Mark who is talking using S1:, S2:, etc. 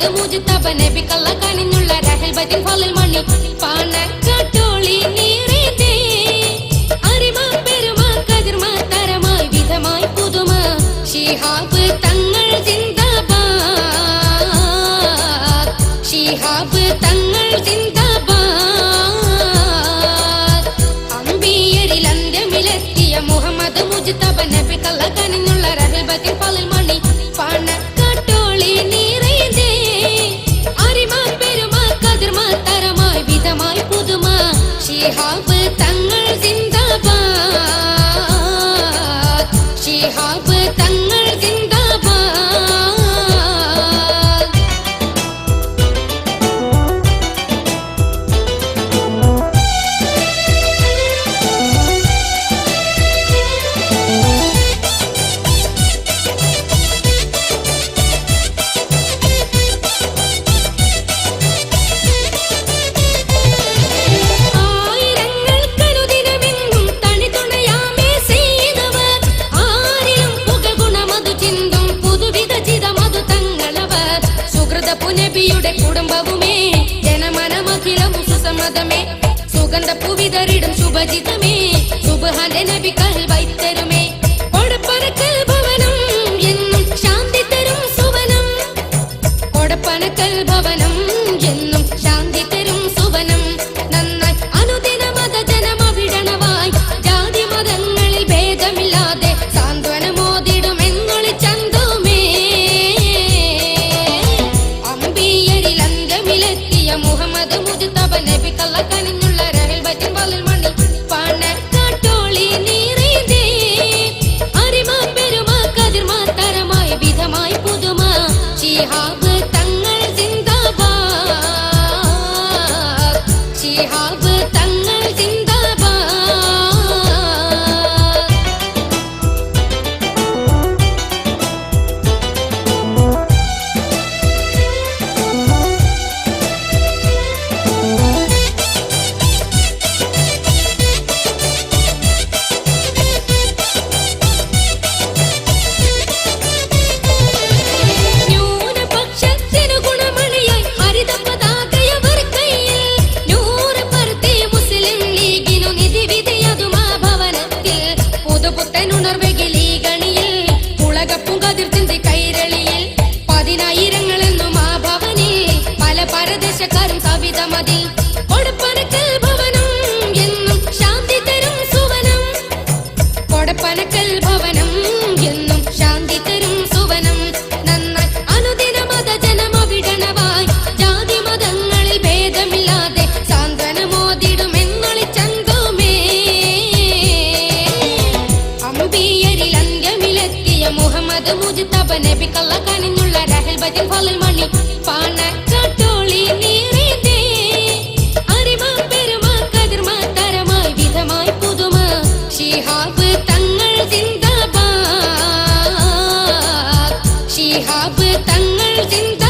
S1: Muhammad Mojtaba നബി കള്ള കനിഞ്ഞുള്ള റഹൽ ബദിൻ ഫളിൽ മണി പാണക്കാട്ടോളി നീറിതേ അറിമ പെരുമ കതിർമ തരമായി വിധമായി പുതുമ ശിഹാബ് തങ്ങൾ ജിന്ദാബാദ് ശിഹാബ് തങ്ങൾ ജിന്ദാബാദ് അമ്പിയരിൽ അന്ത്യമിലെത്തിയ മുഹമ്മദ് മുജ്തബ നബി കള്ള കനിഞ്ഞുള്ള റഹൽ ബദിൻ ഫളിൽ മണി പാണക്കാട്ടോളി നീറിതേ അറിമ പെരുമ കതിർമ തരമായി വിധമായി പുതുമ ശിഹാബ് തങ്ങൾ ജിന്ദാബാദ് ശിഹാബ് തങ്ങൾ ജിന്ദാബാദ് നബിയുടെ കുടുംബവുമേ ജനമനമഖിലവും സുസമ്മതമേ സുഗന്ധപ്പൂ വിതറിടും ശുഭജിതമേ സുബ്ഹാന്റെ നബി കൽബൈത്തരുമേ കൊടപ്പനക്കൽ ഭവനം എന്നും ശാന്തി തരും സുവനം കൊടപ്പനക്കൽ ഭവനം എന്നും ശാന്തി തരും സുവനം നന്നായി അനുദിന മത ജനമവിടണവായി ജാതി മതങ്ങളിൽ ഭേദമില്ലാതെ സാന്ത്വനമോദിടും എന്നൊളി ചന്തുമേ മുഹമ്മദ് മുജ്തബ നബി കള്ള കനിഞ്ഞുള്ള റഹൽ ബദിൻ ഫളിൽ മണി പാണക്കാട്ടോളി നീറിതേ അറിമ പെരുമ കതിർമ തരമായി വിധമായി പുതുമ ശിഹാബ് തങ്ങൾ ജിന്ദാബാദ് ശിഹാബ് തങ്ങൾ ജിന്ദാബാദ് പരദേശക്കാരും കവിത മതി കൊടപ്പനക്കൽ ഭവനം എന്നും ശാന്തി തരും സുവനം കൊടപ്പനക്കൽ ഭവനം എന്നും ശാന്തി തരും സുവനം നന്നായി അനുദിന മത ജനമവിടണവായി ജാതി മതങ്ങളിൽ ഭേദമില്ലാതെ സാന്ത്വനമോദിടും എന്നൊളി ചന്തുമേ അമ്പിയരിൽ അന്ത്യമിലെത്തിയ മുഹമ്മദ് മുജ്തബ നബി കള്ള കനിഞ്ഞുള്ള റഹൽ ബദിൻ ഫളിൽ മണി പാണക്കാട്ടോളി നീറിതേ അറിമ പെരുമ കതിർമ തരമായി വിധമായി പുതുമ ശിഹാബ് തങ്ങൾ ജിന്ദാബാദ് ശിഹാബ് തങ്ങൾ ജിന്ദാബാദ്